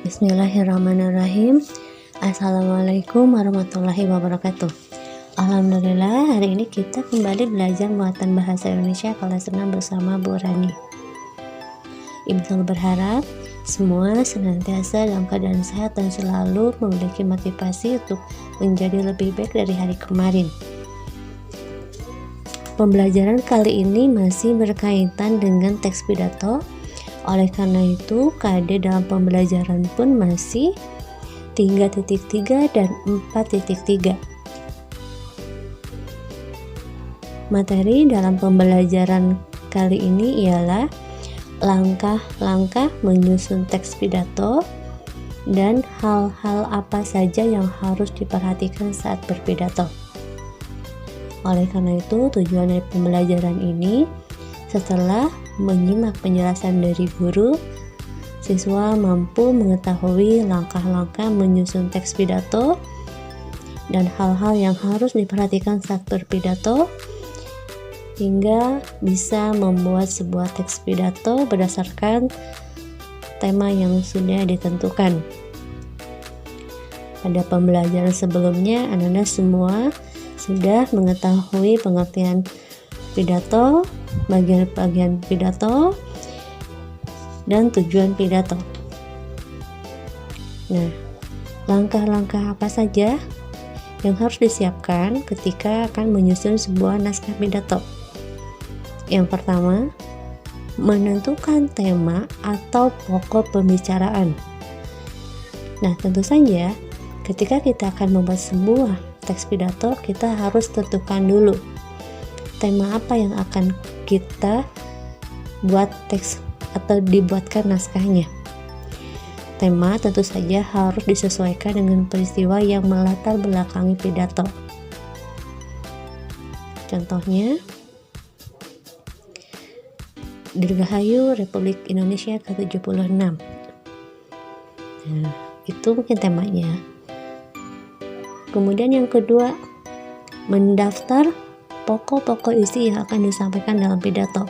Bismillahirrahmanirrahim. Assalamualaikum warahmatullahi wabarakatuh. Alhamdulillah, hari ini kita kembali belajar muatan bahasa Indonesia kelas 6 bersama Bu Rani. Ibu berharap semua senantiasa dalam keadaan sehat dan selalu memiliki motivasi untuk menjadi lebih baik dari hari kemarin. Pembelajaran kali ini masih berkaitan dengan teks pidato. Oleh karena itu, KD dalam pembelajaran pun masih 3.3 dan 4.3. Materi dalam pembelajaran kali ini ialah langkah-langkah menyusun teks pidato dan hal-hal apa saja yang harus diperhatikan saat berpidato. Oleh karena itu, tujuan dari pembelajaran ini, setelah menyimak penjelasan dari guru, siswa mampu mengetahui langkah-langkah menyusun teks pidato dan hal-hal yang harus diperhatikan saat berpidato, hingga bisa membuat sebuah teks pidato berdasarkan tema yang sudah ditentukan. Pada pembelajaran sebelumnya, anak-anak semua sudah mengetahui pengertian pidato, bagian-bagian pidato, dan tujuan pidato. Nah, langkah-langkah apa saja yang harus disiapkan ketika akan menyusun sebuah naskah pidato? Yang pertama, menentukan tema atau pokok pembicaraan. Nah, tentu saja ketika kita akan membuat sebuah teks pidato, kita harus tentukan dulu tema apa yang akan kita buat teks atau dibuatkan naskahnya. Tema tentu saja harus disesuaikan dengan peristiwa yang melatar belakangi pidato. Contohnya, Dirgahayu Republik Indonesia ke-76. Nah, itu mungkin temanya. Kemudian yang kedua, mendaftar pokok-pokok isi yang akan disampaikan dalam pidato.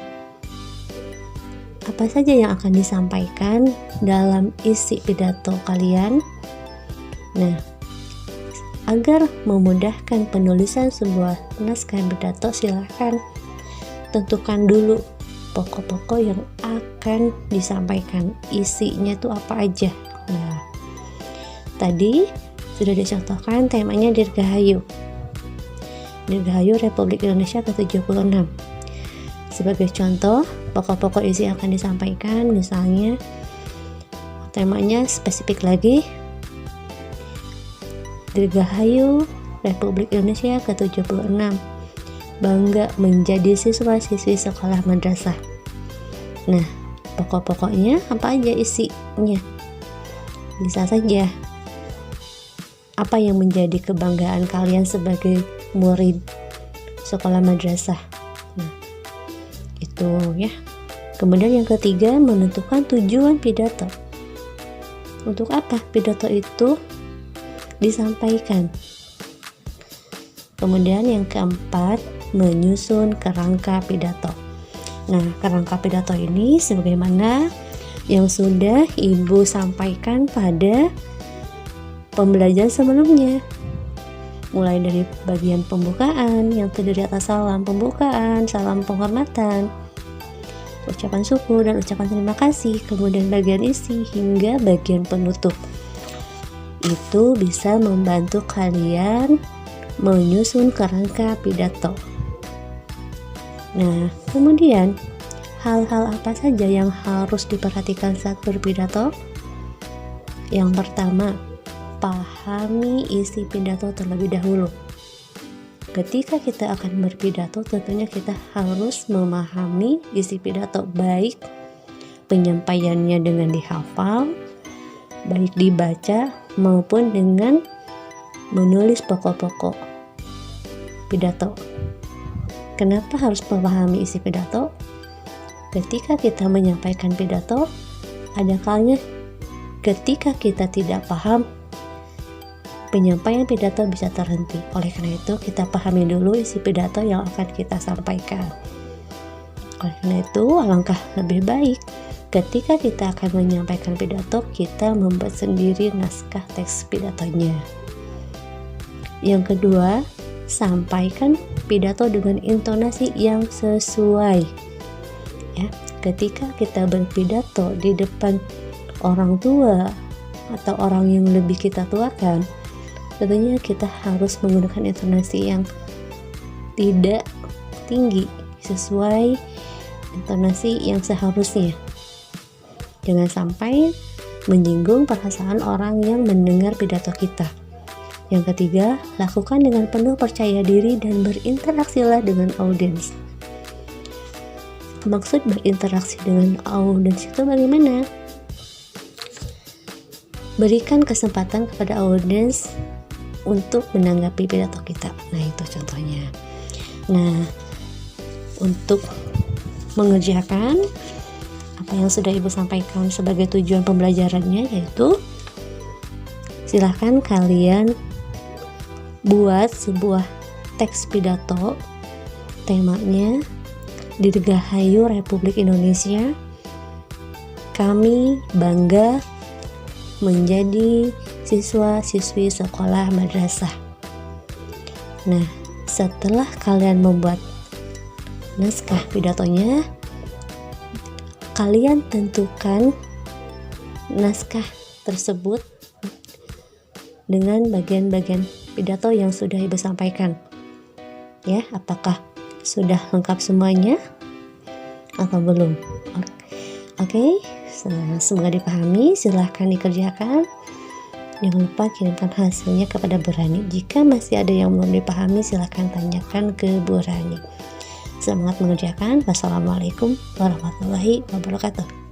Apa saja yang akan disampaikan dalam isi pidato kalian? Nah, agar memudahkan penulisan sebuah naskah pidato, silahkan tentukan dulu pokok-pokok yang akan disampaikan. Isinya itu apa aja. Nah, tadi sudah dicontohkan temanya Dirgahayu Republik Indonesia ke-76. Sebagai contoh, pokok-pokok isi akan disampaikan, misalnya temanya spesifik lagi, Dirgahayu Republik Indonesia ke-76, bangga menjadi siswa-siswi sekolah madrasah. Nah, pokok-pokoknya apa aja isinya? Bisa saja apa yang menjadi kebanggaan kalian sebagai murid sekolah madrasah. Nah, itu ya. Kemudian yang ketiga, menentukan tujuan pidato. Untuk apa pidato itu disampaikan? Kemudian yang keempat, menyusun kerangka pidato. Nah, kerangka pidato ini sebagaimana yang sudah Ibu sampaikan pada pembelajaran sebelumnya. Mulai dari bagian pembukaan yang terdiri atas salam pembukaan, salam penghormatan, ucapan syukur dan ucapan terima kasih, kemudian bagian isi hingga bagian penutup. Itu bisa membantu kalian menyusun kerangka pidato. Nah, kemudian hal-hal apa saja yang harus diperhatikan saat berpidato? Yang pertama, pahami isi pidato terlebih dahulu. Ketika kita akan berpidato, tentunya kita harus memahami isi pidato, baik penyampaiannya dengan dihafal, baik dibaca, maupun dengan menulis pokok-pokok pidato. Kenapa harus memahami isi pidato? Ketika kita menyampaikan pidato, ada kalanya ketika kita tidak paham, penyampaian pidato bisa terhenti. Oleh karena itu, kita pahami dulu isi pidato yang akan kita sampaikan. Oleh karena itu, alangkah lebih baik ketika kita akan menyampaikan pidato, kita membuat sendiri naskah teks pidatonya. Yang kedua, sampaikan pidato dengan intonasi yang sesuai. Ya, ketika kita berpidato di depan orang tua atau orang yang lebih kita tuakan, tentunya kita harus menggunakan intonasi yang tidak tinggi, sesuai intonasi yang seharusnya. Jangan sampai menyinggung perasaan orang yang mendengar pidato kita. Yang ketiga, lakukan dengan penuh percaya diri dan berinteraksilah dengan audiens. Maksud berinteraksi dengan audiens itu bagaimana? Berikan kesempatan kepada audiens untuk menanggapi pidato kita. Nah, itu contohnya. Nah, untuk mengerjakan apa yang sudah Ibu sampaikan sebagai tujuan pembelajarannya, yaitu silahkan kalian buat sebuah teks pidato, temanya Dirgahayu Republik Indonesia, kami bangga menjadi siswa-siswi sekolah madrasah. Nah, setelah kalian membuat naskah pidatonya, kalian tentukan naskah tersebut dengan bagian-bagian pidato yang sudah Ibu sampaikan. Ya, apakah sudah lengkap semuanya atau belum? Oke, semoga dipahami. Silahkan dikerjakan. Jangan lupa kirimkan hasilnya kepada Bu Rani. Jika masih ada yang belum dipahami, silahkan tanyakan ke Bu Rani. Semangat mengerjakan. Wassalamualaikum warahmatullahi wabarakatuh.